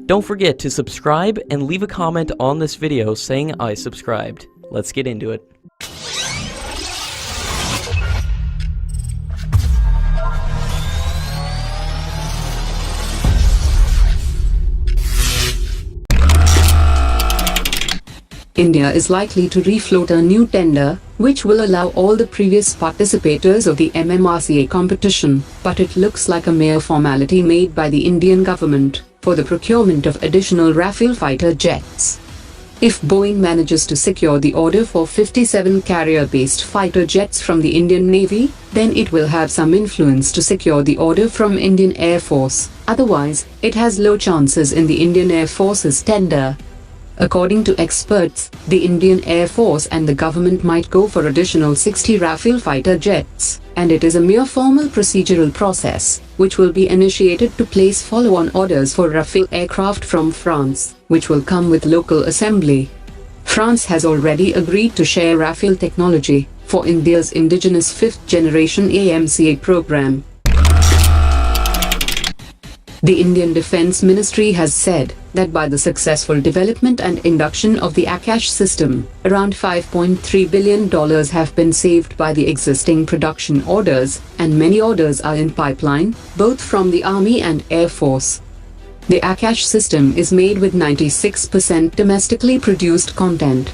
Don't forget to subscribe and leave a comment on this video saying I subscribed. Let's get into it. India is likely to refloat a new tender, which will allow all the previous participators of the MMRCA competition, but it looks like a mere formality made by the Indian government for the procurement of additional Rafale fighter jets. If Boeing manages to secure the order for 57 carrier-based fighter jets from the Indian Navy, then it will have some influence to secure the order from Indian Air Force. Otherwise, it has low chances in the Indian Air Force's tender. According to experts, the Indian Air Force and the government might go for additional 60 Rafale fighter jets, and it is a mere formal procedural process, which will be initiated to place follow-on orders for Rafale aircraft from France, which will come with local assembly. France has already agreed to share Rafale technology for India's indigenous 5th-generation AMCA program. The Indian Defence Ministry has said that by the successful development and induction of the Akash system, around $5.3 billion have been saved by the existing production orders, and many orders are in pipeline, both from the Army and Air Force. The Akash system is made with 96% domestically produced content.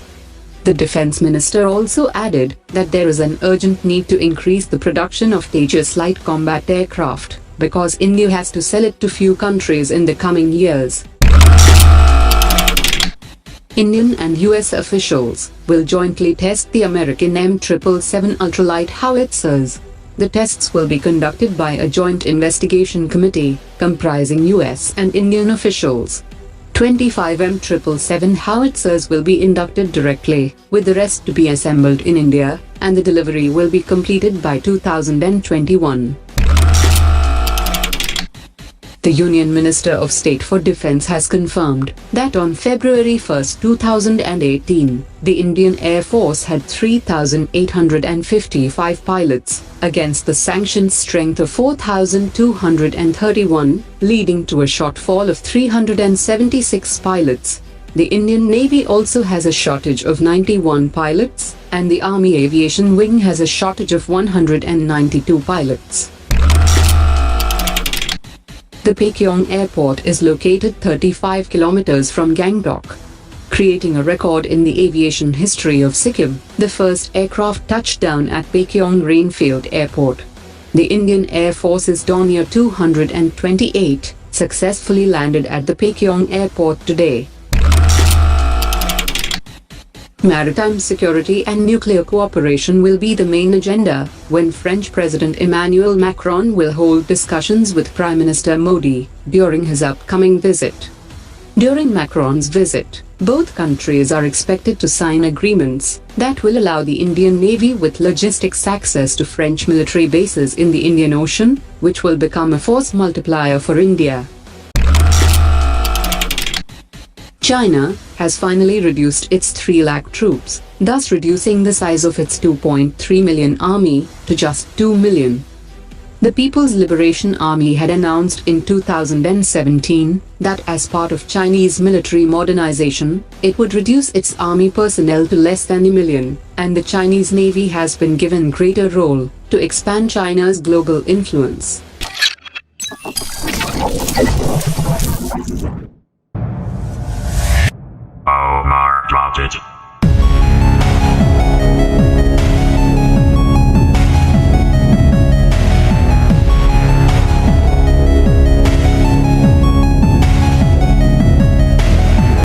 The Defence Minister also added that there is an urgent need to increase the production of Tejas light combat aircraft, because India has to sell it to few countries in the coming years. Indian and US officials will jointly test the American M777 ultralight howitzers. The tests will be conducted by a joint investigation committee comprising US and Indian officials. 25 M777 howitzers will be inducted directly, with the rest to be assembled in India, and the delivery will be completed by 2021. The Union Minister of State for Defence has confirmed that on February 1, 2018, the Indian Air Force had 3,855 pilots, against the sanctioned strength of 4,231, leading to a shortfall of 376 pilots. The Indian Navy also has a shortage of 91 pilots, and the Army Aviation Wing has a shortage of 192 pilots. The Pakyong Airport is located 35 kilometers from Govt, creating a record in the aviation history of Sikkim. The first aircraft touched down at Pakyong Rainfield Airport. The Indian Air Force's Dornier 228 successfully landed at the Pakyong Airport today. Maritime security and nuclear cooperation will be the main agenda when French President Emmanuel Macron will hold discussions with Prime Minister Modi during his upcoming visit. During Macron's visit, both countries are expected to sign agreements that will allow the Indian Navy with logistics access to French military bases in the Indian Ocean, which will become a force multiplier for India. China has finally reduced its 3 lakh troops, thus reducing the size of its 2.3 million army to just 2 million. The People's Liberation Army had announced in 2017 that as part of Chinese military modernization, it would reduce its army personnel to less than a million, and the Chinese Navy has been given greater role to expand China's global influence.